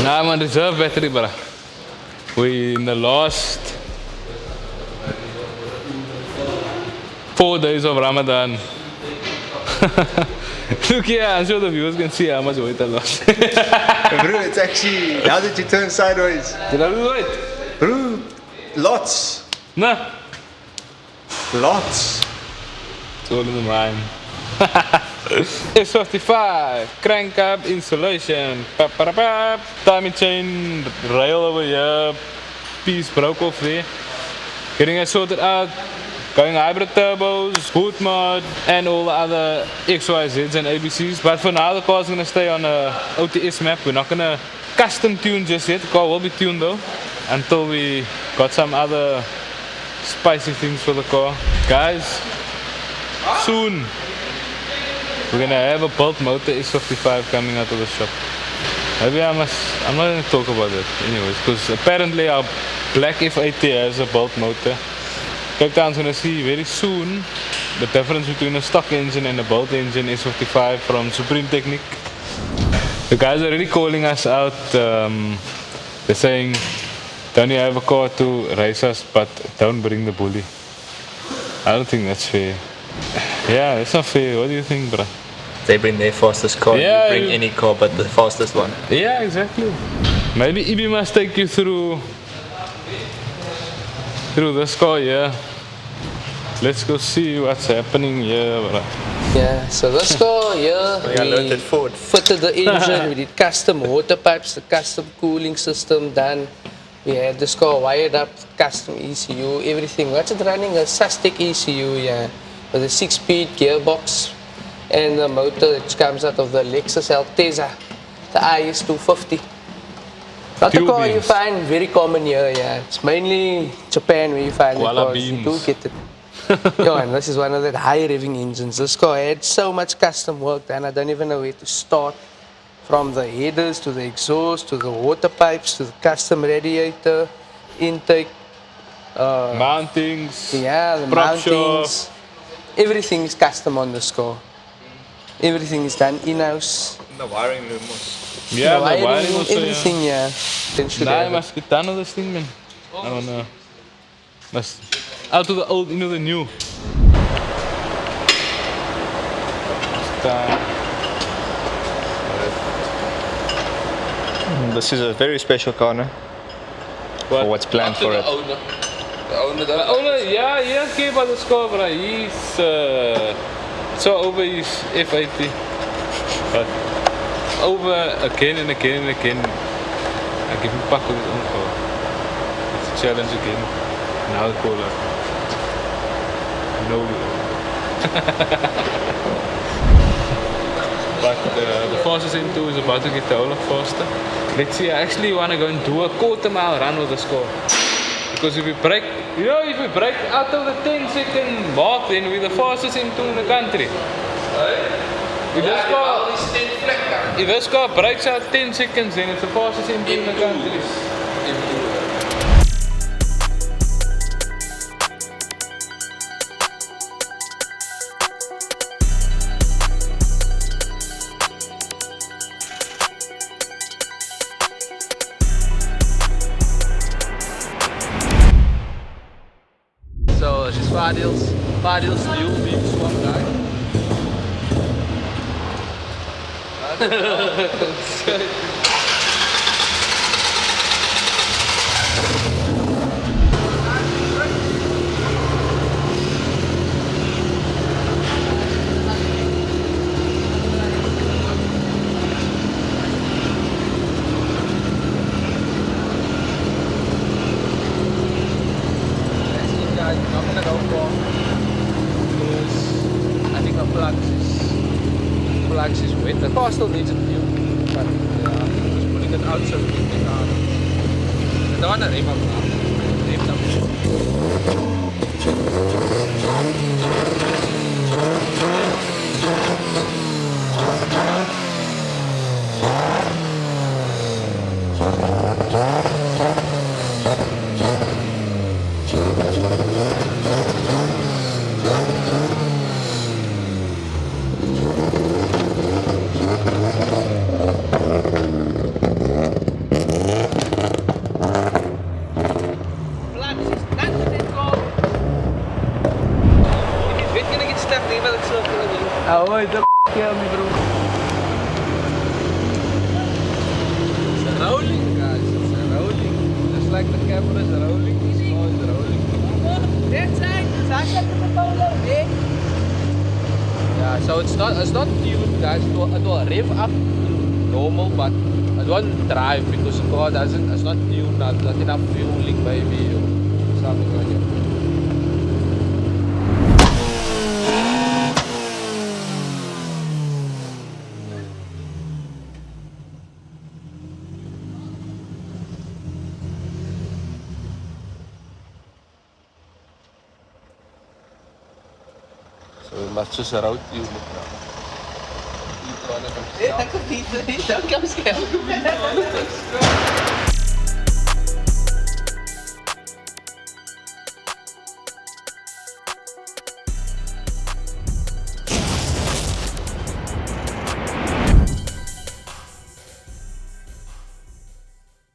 Nah, I'm on reserve battery, bro. We in the last 4 days of Ramadan. Look here, I'm sure the viewers can see how much weight I lost. Bro, it's actually, now that you turn sideways. Did I lose weight? Bro, lots. Nah. Lots. It's all in the mind. S55, crank up installation. Timing chain, rail over here. Piece broke off there. Getting it sorted out. Going hybrid turbos, hood mod, and all the other XYZs and ABCs. But for now, the car's going to stay on a OTS map. We're not going to custom tune just yet. The car will be tuned though, until we got some other spicy things for the car. Guys, soon we're going to have a built motor S55 coming out of the shop. Maybe I'm not going to talk about that anyways, because apparently our black F80 has a built motor. Cape Town's going to see very soon the difference between a stock engine and a built engine S55 from Supreme Technik. The guys are already calling us out. They're saying, don't you have a car to race us, but don't bring the bully. I don't think that's fair. Yeah, it's not fair. What do you think, bro? They bring their fastest car, Yeah, you bring any car but the fastest one. Yeah, exactly. Maybe Ibi must take you through this car here. Let's go see what's happening here, bro. Yeah, so this car here, We alerted Ford. fitted the engine, we did custom water pipes, the custom cooling system done. We had this car wired up, custom ECU, everything. What's it running? A SASTEC ECU, yeah, with a 6-speed gearbox and the motor which comes out of the Lexus Altezza, the IS250. Not a Fuel car you beams. find very common here, yeah. It's mainly Japan where you find the Koala cars. You do beams. get it. Yo, and this is one of the high revving engines. This car had so much custom work and I don't even know where to start. From the headers to the exhaust to the water pipes to the custom radiator, intake, Mountings. yeah, the prop mountings. Everything is custom on this car. Everything is done in-house. The wiring room was. Yeah, the wiring also, everything, yeah. Then should Nah, I have it. must get done with this thing, man. I don't know. Must out of the old into the new. This is a very special car, no? For what's planned for it. The owner, yeah, he doesn't care about the score, but he's so over his F80. But over again and again and again, I give him back with his own car. It's a challenge again. Now the caller. No. But the fastest M2 is about to get a whole lot faster. Let's see, I actually want to go and do a quarter-mile run with the score. Because if we break, if we break out of the 10-second mark, then we're the fastest M2 in the country. If this car breaks out 10 seconds, then it's the fastest M2 in the country. So this is Fadil's new big swap guy. I'm gonna go for is I think my plugs is wet. The car still needs a new, but yeah, just putting it out so we can get out. I don't want to rev up now. Rev camera is rolling. This car is rolling. That's right. Sasha to the power, eh? Yeah, so it's not tuned, guys. To rev up to normal, but it won't drive because the car it's not tuned, not enough fueling maybe or something like that. So must just route you look now. Don't come scale.